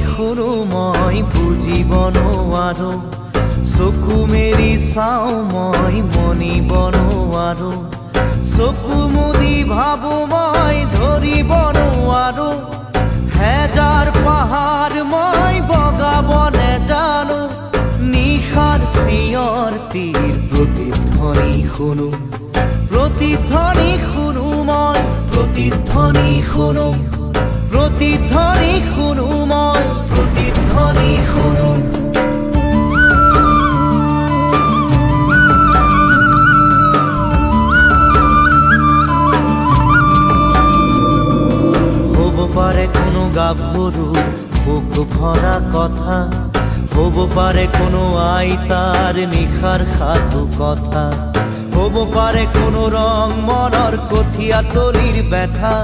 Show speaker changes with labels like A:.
A: শুনো মই বুজিব নোৱাৰো চকু মেলি চাওঁ মই মনিব নোৱাৰো চকু মুদি ভাবো মই ধৰিব নোৱাৰো হেজাৰ পাহাৰ মই বগাব নেজানো নিশাৰ চিঞৰ তীৰ প্ৰতিধ্বনি শুনো মই প্ৰতিধ্বনি শুনো মই প্ৰতিধ্বনি শুনো হ'ব পাৰে কোনো গাভৰুৰ বুক ভৰা কথা হ'ব পাৰে কোনো আইতাৰ নিশাৰ সাধু কথা হ'ব পাৰে কোনো ৰং মনৰ কঠীয়া তলিৰ ব্যথা